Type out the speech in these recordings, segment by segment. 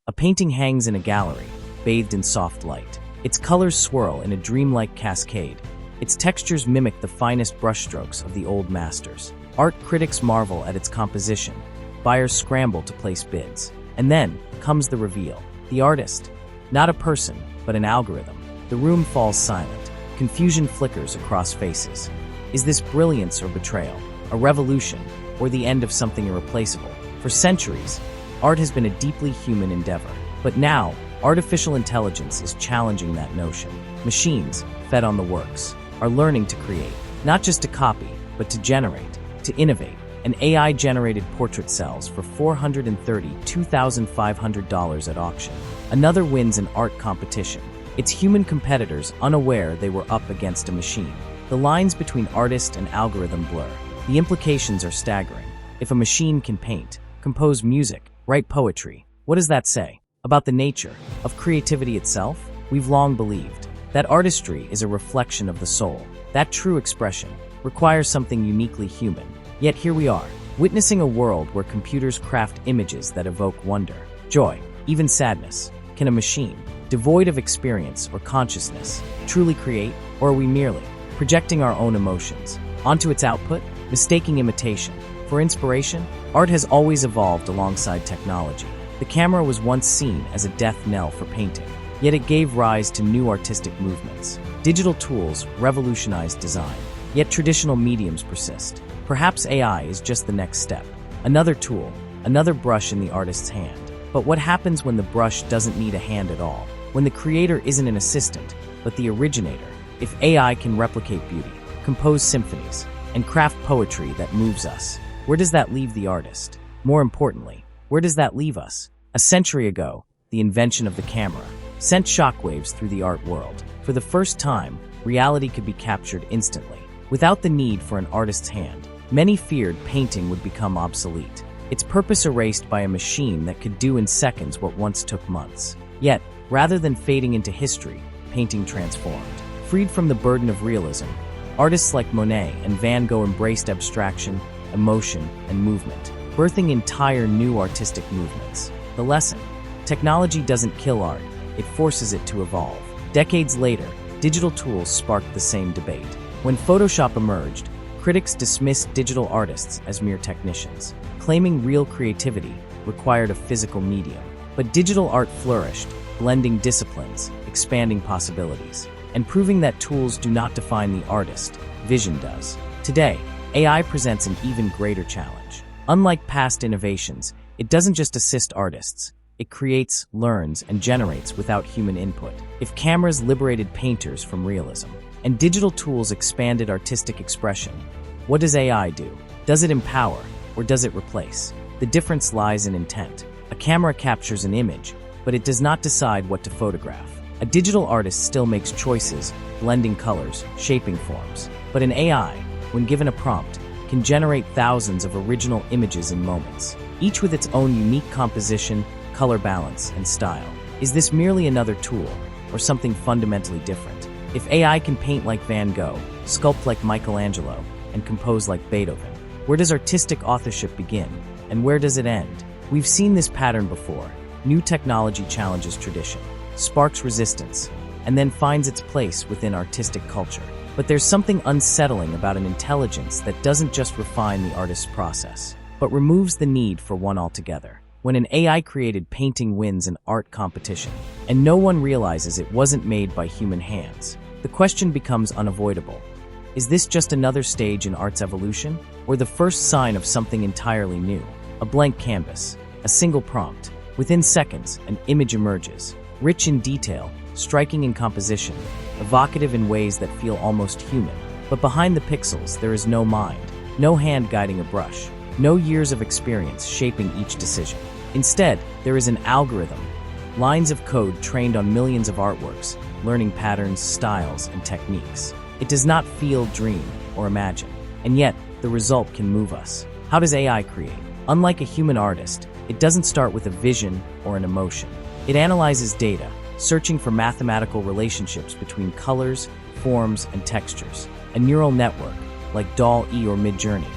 A painting hangs in a gallery, bathed in soft light. Its colors swirl in a dreamlike cascade. Its textures mimic the finest brushstrokes of the old masters. Art critics marvel at its composition. Buyers scramble to place bids. And then comes the reveal. The artist. Not a person, but an algorithm. The room falls silent. Confusion flickers across faces. Is this brilliance or betrayal? A revolution, or the end of something irreplaceable? For centuries, art has been a deeply human endeavor. But now, artificial intelligence is challenging that notion. Machines, fed on the works, are learning to create, not just to copy, but to generate, to innovate. An AI-generated portrait sells for $432,500 at auction. Another wins an art competition. Its human competitors unaware they were up against a machine. The lines between artist and algorithm blur. The implications are staggering. If a machine can paint, compose music, write poetry, what does that say about the nature of creativity itself? We've long believed that artistry is a reflection of the soul. That true expression requires something uniquely human. Yet here we are, witnessing a world where computers craft images that evoke wonder, joy, even sadness. Can a machine, devoid of experience or consciousness, truly create, or are we merely projecting our own emotions onto its output, mistaking imitation for inspiration? Art has always evolved alongside technology. The camera was once seen as a death knell for painting, yet it gave rise to new artistic movements. Digital tools revolutionized design, yet traditional mediums persist. Perhaps AI is just the next step. Another tool, another brush in the artist's hand. But what happens when the brush doesn't need a hand at all? When the creator isn't an assistant, but the originator? If AI can replicate beauty, compose symphonies, and craft poetry that moves us, where does that leave the artist? More importantly, where does that leave us? A century ago, the invention of the camera sent shockwaves through the art world. For the first time, reality could be captured instantly, without the need for an artist's hand. Many feared painting would become obsolete, its purpose erased by a machine that could do in seconds what once took months. Yet, rather than fading into history, painting transformed. Freed from the burden of realism, artists like Monet and Van Gogh embraced abstraction, emotion, and movement, birthing entire new artistic movements. The lesson: technology doesn't kill art, it forces it to evolve. Decades later, digital tools sparked the same debate. When Photoshop emerged, critics dismissed digital artists as mere technicians, claiming real creativity required a physical medium. But digital art flourished, blending disciplines, expanding possibilities, and proving that tools do not define the artist, vision does. Today, AI presents an even greater challenge. Unlike past innovations, it doesn't just assist artists. It creates, learns, and generates without human input. If cameras liberated painters from realism, and digital tools expanded artistic expression, what does AI do? Does it empower, or does it replace? The difference lies in intent. A camera captures an image, but it does not decide what to photograph. A digital artist still makes choices, blending colors, shaping forms. But an AI, when given a prompt, can generate thousands of original images in moments, each with its own unique composition, color balance, and style. Is this merely another tool, or something fundamentally different? If AI can paint like Van Gogh, sculpt like Michelangelo, and compose like Beethoven, where does artistic authorship begin, and where does it end? We've seen this pattern before. New technology challenges tradition, sparks resistance, and then finds its place within artistic culture. But there's something unsettling about an intelligence that doesn't just refine the artist's process, but removes the need for one altogether. When an AI-created painting wins an art competition, and no one realizes it wasn't made by human hands, the question becomes unavoidable. Is this just another stage in art's evolution, or the first sign of something entirely new? A blank canvas, a single prompt. Within seconds, an image emerges, rich in detail, striking in composition, evocative in ways that feel almost human. But behind the pixels, there is no mind, no hand guiding a brush, no years of experience shaping each decision. Instead, there is an algorithm, lines of code trained on millions of artworks, learning patterns, styles, and techniques. It does not feel, dream, or imagine, and yet the result can move us. How does AI create? Unlike a human artist, it doesn't start with a vision or an emotion. It analyzes data, searching for mathematical relationships between colors, forms, and textures. A neural network, like DALL-E or Midjourney,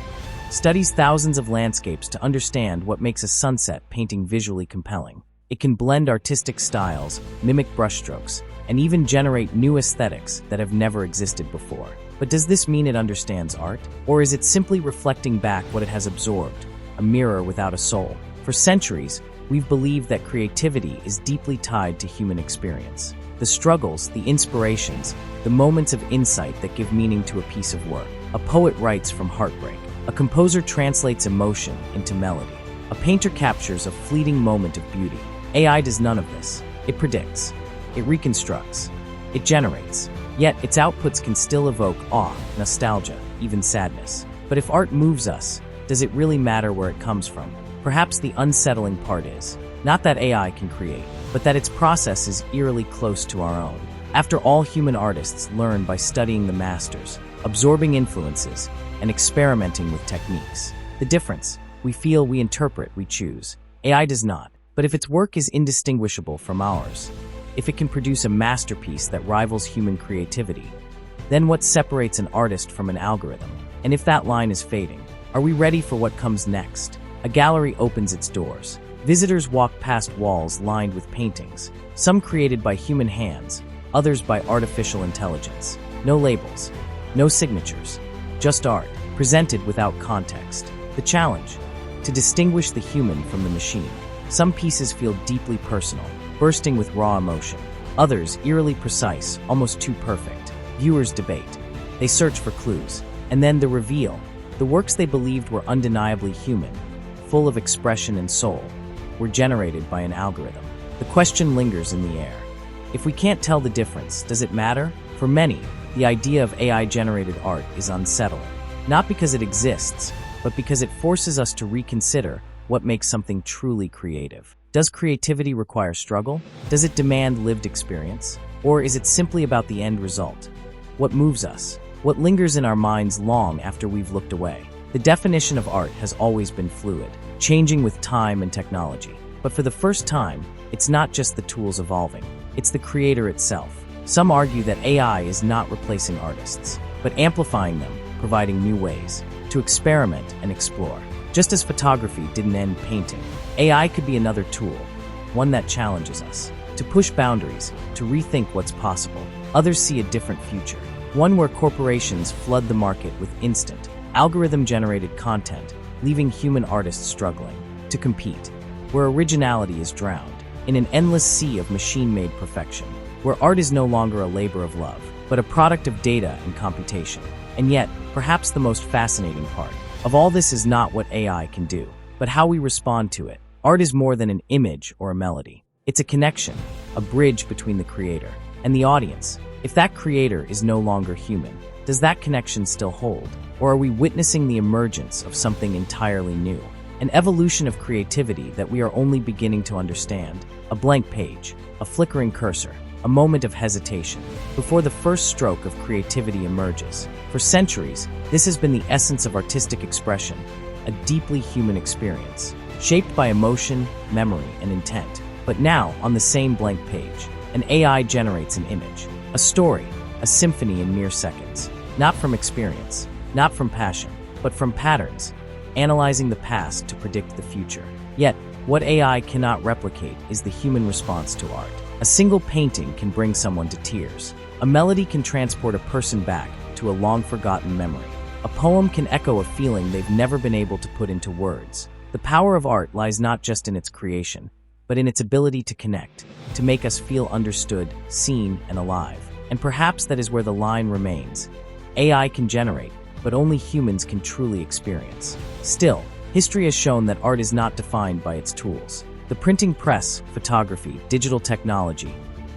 studies thousands of landscapes to understand what makes a sunset painting visually compelling. It can blend artistic styles, mimic brushstrokes, and even generate new aesthetics that have never existed before. But does this mean it understands art? Or is it simply reflecting back what it has absorbed, a mirror without a soul? For centuries, we've believed that creativity is deeply tied to human experience. The struggles, the inspirations, the moments of insight that give meaning to a piece of work. A poet writes from heartbreak. A composer translates emotion into melody. A painter captures a fleeting moment of beauty. AI does none of this. It predicts. It reconstructs. It generates. Yet, its outputs can still evoke awe, nostalgia, even sadness. But if art moves us, does it really matter where it comes from? Perhaps the unsettling part is, not that AI can create, but that its process is eerily close to our own. After all, human artists learn by studying the masters, absorbing influences, and experimenting with techniques. The difference: we feel, we interpret, we choose. AI does not. But if its work is indistinguishable from ours, if it can produce a masterpiece that rivals human creativity, then what separates an artist from an algorithm? And if that line is fading, are we ready for what comes next? A gallery opens its doors. Visitors walk past walls lined with paintings, some created by human hands, others by artificial intelligence. No labels, no signatures, just art, presented without context. The challenge: to distinguish the human from the machine. Some pieces feel deeply personal, bursting with raw emotion. Others eerily precise, almost too perfect. Viewers debate. They search for clues. And then the reveal. The works they believed were undeniably human, full of expression and soul, were generated by an algorithm. The question lingers in the air. If we can't tell the difference, does it matter? For many, the idea of AI-generated art is unsettling. Not because it exists, but because it forces us to reconsider what makes something truly creative. Does creativity require struggle? Does it demand lived experience? Or is it simply about the end result? What moves us? What lingers in our minds long after we've looked away? The definition of art has always been fluid, changing with time and technology. But for the first time, it's not just the tools evolving, it's the creator itself. Some argue that AI is not replacing artists, but amplifying them, providing new ways to experiment and explore. Just as photography didn't end painting, AI could be another tool, one that challenges us, to push boundaries, to rethink what's possible. Others see a different future, one where corporations flood the market with instant, algorithm-generated content, leaving human artists struggling to compete, where originality is drowned in an endless sea of machine-made perfection, where art is no longer a labor of love, but a product of data and computation. And yet, perhaps the most fascinating part of all this is not what AI can do, but how we respond to it. Art is more than an image or a melody. It's a connection, a bridge between the creator and the audience. If that creator is no longer human, does that connection still hold? Or are we witnessing the emergence of something entirely new? An evolution of creativity that we are only beginning to understand. A blank page, a flickering cursor, a moment of hesitation before the first stroke of creativity emerges. For centuries, this has been the essence of artistic expression, a deeply human experience, shaped by emotion, memory, and intent. But now, on the same blank page, an AI generates an image, a story, a symphony in mere seconds. Not from experience, not from passion, but from patterns, analyzing the past to predict the future. Yet, what AI cannot replicate is the human response to art. A single painting can bring someone to tears. A melody can transport a person back to a long-forgotten memory. A poem can echo a feeling they've never been able to put into words. The power of art lies not just in its creation, but in its ability to connect, to make us feel understood, seen, and alive. And perhaps that is where the line remains. AI can generate, but only humans can truly experience. Still, history has shown that art is not defined by its tools. The printing press, photography, digital technology,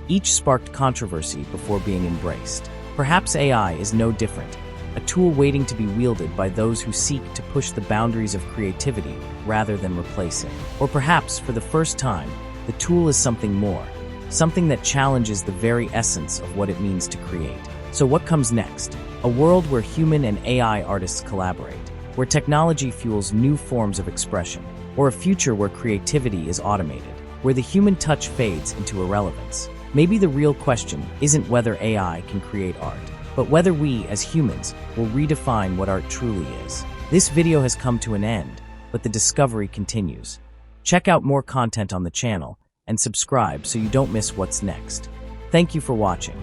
each sparked controversy before being embraced. Perhaps AI is no different, a tool waiting to be wielded by those who seek to push the boundaries of creativity rather than replace it. Or perhaps, for the first time, the tool is something more, something that challenges the very essence of what it means to create. So what comes next? A world where human and AI artists collaborate, where technology fuels new forms of expression, or a future where creativity is automated, where the human touch fades into irrelevance. Maybe the real question isn't whether AI can create art, but whether we, as humans, will redefine what art truly is. This video has come to an end, but the discovery continues. Check out more content on the channel, and subscribe so you don't miss what's next. Thank you for watching.